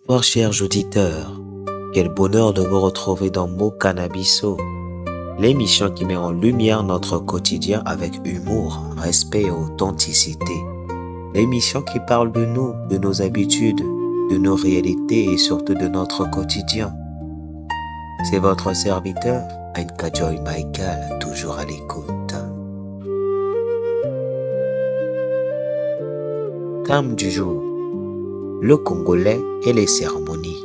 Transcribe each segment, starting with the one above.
Bonsoir chers auditeurs, quel bonheur de vous retrouver dans Mo Cannabiso, l'émission qui met en lumière notre quotidien avec humour, respect et authenticité. L'émission qui parle de nous, de nos habitudes, de nos réalités et surtout de notre quotidien. C'est votre serviteur, Nka Joy Michael, toujours à l'écoute. Thème du jour, le Congolais et les cérémonies.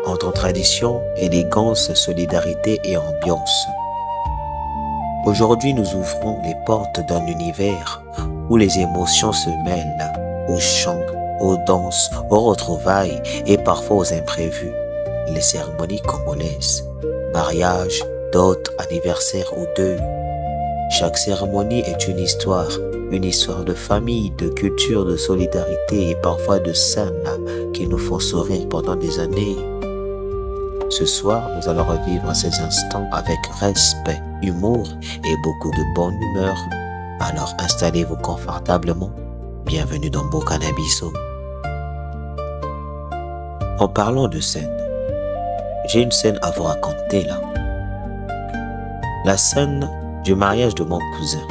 Entre tradition, élégance, solidarité et ambiance. Aujourd'hui, nous ouvrons les portes d'un univers où les émotions se mêlent aux chants, aux danses, aux retrouvailles et parfois aux imprévus. Les cérémonies congolaises, mariage, dot, anniversaire ou deuil. Chaque cérémonie est une histoire de famille, de culture, de solidarité et parfois de scènes qui nous font sourire pendant des années. Ce soir, nous allons revivre ces instants avec respect, humour et beaucoup de bonne humeur. Alors installez-vous confortablement. Bienvenue dans Mo Cannabiso. En parlant de scène, j'ai une scène à vous raconter là. La scène du mariage de mon cousin.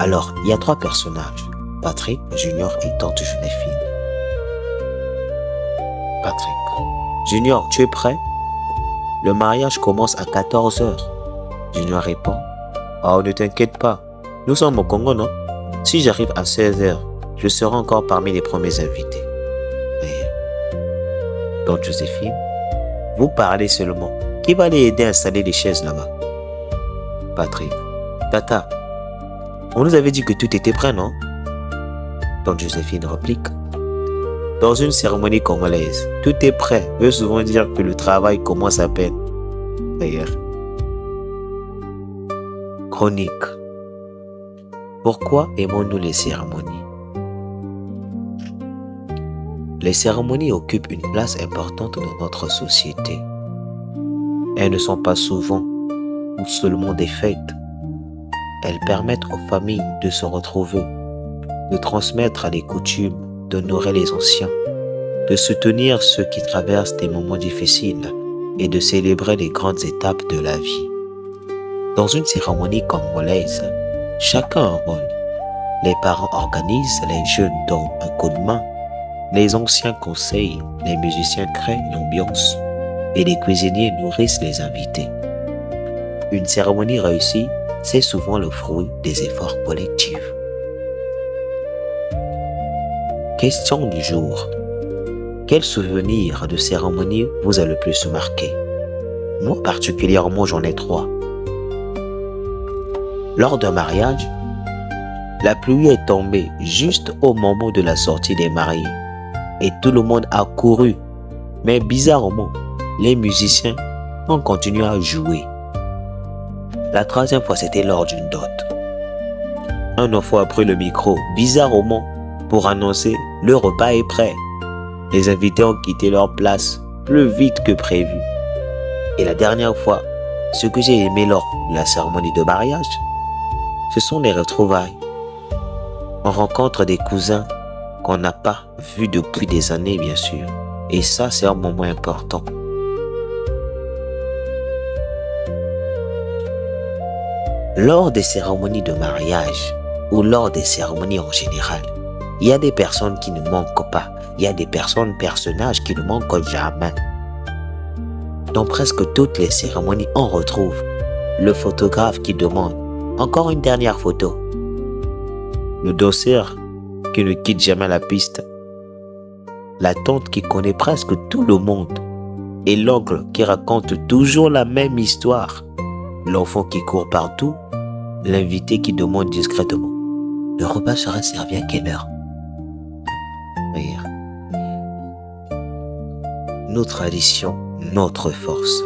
Alors, il y a 3 personnages, Patrick, Junior et tante Joséphine. Patrick. Junior, tu es prêt? Le mariage commence à 14h. Junior répond, oh, ne t'inquiète pas, nous sommes au Congo, non? Si j'arrive à 16h, je serai encore parmi les premiers invités. Mais, tante Joséphine, vous parlez seulement. Qui va les aider à installer les chaises là-bas? Patrick, Tata, on nous avait dit que tout était prêt, non? Tante Joséphine réplique. Dans une cérémonie congolaise, tout est prêt veut souvent dire que le travail commence à peine. D'ailleurs. Chronique. Pourquoi aimons-nous les cérémonies? Les cérémonies occupent une place importante dans notre société. Elles ne sont pas souvent ou seulement des fêtes. Elles permettent aux familles de se retrouver, de transmettre les coutumes, d'honorer les anciens, de soutenir ceux qui traversent des moments difficiles et de célébrer les grandes étapes de la vie. Dans une cérémonie congolaise, chacun a un rôle. Les parents organisent, les jeunes donnent un coup de main, les anciens conseillent, les musiciens créent l'ambiance et les cuisiniers nourrissent les invités. Une cérémonie réussie, c'est souvent le fruit des efforts collectifs. Question du jour. Quel souvenir de cérémonie vous a le plus marqué? Moi particulièrement, j'en ai 3. Lors d'un mariage, la pluie est tombée juste au moment de la sortie des mariés et tout le monde a couru. Mais bizarrement, les musiciens ont continué à jouer. La 3e fois, c'était lors d'une dot. Un enfant a pris le micro, bizarrement, pour annoncer « Le repas est prêt ». Les invités ont quitté leur place plus vite que prévu. Et la dernière fois, ce que j'ai aimé lors de la cérémonie de mariage, ce sont les retrouvailles. On rencontre des cousins qu'on n'a pas vus depuis des années, bien sûr. Et ça, c'est un moment important. Lors des cérémonies de mariage ou lors des cérémonies en général, il y a des personnes qui ne manquent pas. Il y a des personnages qui ne manquent jamais. Dans presque toutes les cérémonies, on retrouve le photographe qui demande « Encore une dernière photo ». Le danseur qui ne quitte jamais la piste. La tante qui connaît presque tout le monde. Et l'oncle qui raconte toujours la même histoire. L'enfant qui court partout, l'invité qui demande discrètement « Le repas sera servi à quelle heure ?» nos traditions, notre force.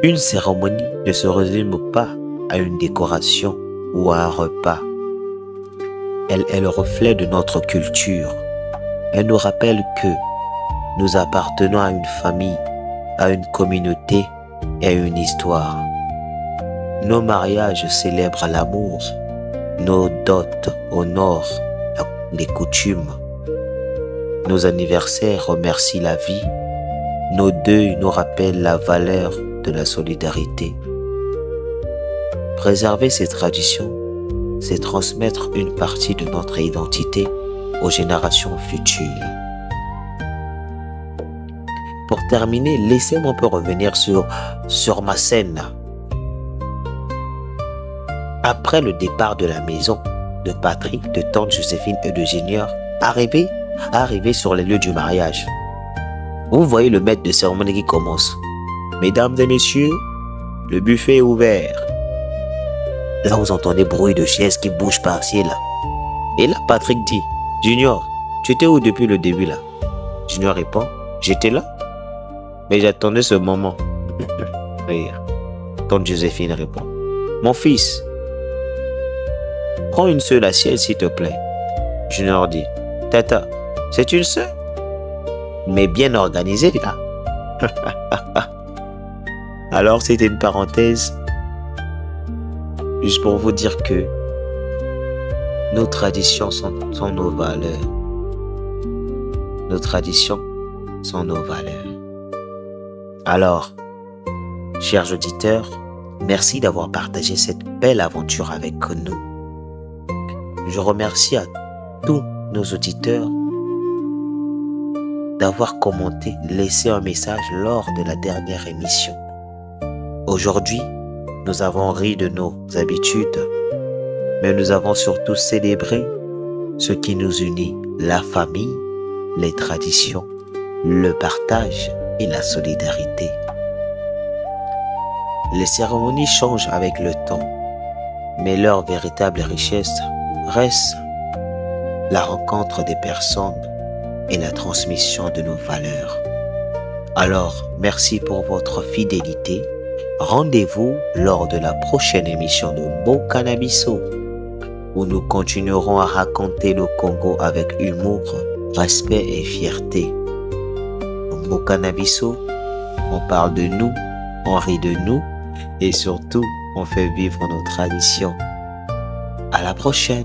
Une cérémonie ne se résume pas à une décoration ou à un repas. Elle est le reflet de notre culture. Elle nous rappelle que nous appartenons à une famille, à une communauté et à une histoire. Nos mariages célèbrent l'amour, nos dots honorent les coutumes, nos anniversaires remercient la vie, nos deuils nous rappellent la valeur de la solidarité. Préserver ces traditions, c'est transmettre une partie de notre identité aux générations futures. Pour terminer, laissez-moi un peu revenir sur ma scène. Après le départ de la maison de Patrick, de tante Joséphine et de Junior, arrivé sur les lieux du mariage, vous voyez le maître de cérémonie qui commence. Mesdames et messieurs, le buffet est ouvert. Là, vous entendez bruit de chaises qui bougent par-ci et là. Et là, Patrick dit, Junior, tu étais où depuis le début là? Junior répond, j'étais là, mais j'attendais ce moment. Rire. Tante Joséphine répond, mon fils, prends une seule assiette s'il te plaît. Junior dit, Tata, c'est une seule, mais bien organisée là. Alors c'était une parenthèse, juste pour vous dire que nos traditions sont nos valeurs. Nos traditions sont nos valeurs. Alors, chers auditeurs, merci d'avoir partagé cette belle aventure avec nous. Je remercie à tous nos auditeurs d'avoir commenté, laissé un message lors de la dernière émission. Aujourd'hui, nous avons ri de nos habitudes, mais nous avons surtout célébré ce qui nous unit, la famille, les traditions, le partage et la solidarité. Les cérémonies changent avec le temps, mais leur véritable richesse reste la rencontre des personnes et la transmission de nos valeurs. Alors, merci pour votre fidélité. Rendez-vous lors de la prochaine émission de Mokanabiso, où nous continuerons à raconter le Congo avec humour, respect et fierté. Au Mokanabiso, on parle de nous, on rit de nous et surtout, on fait vivre nos traditions. À la prochaine!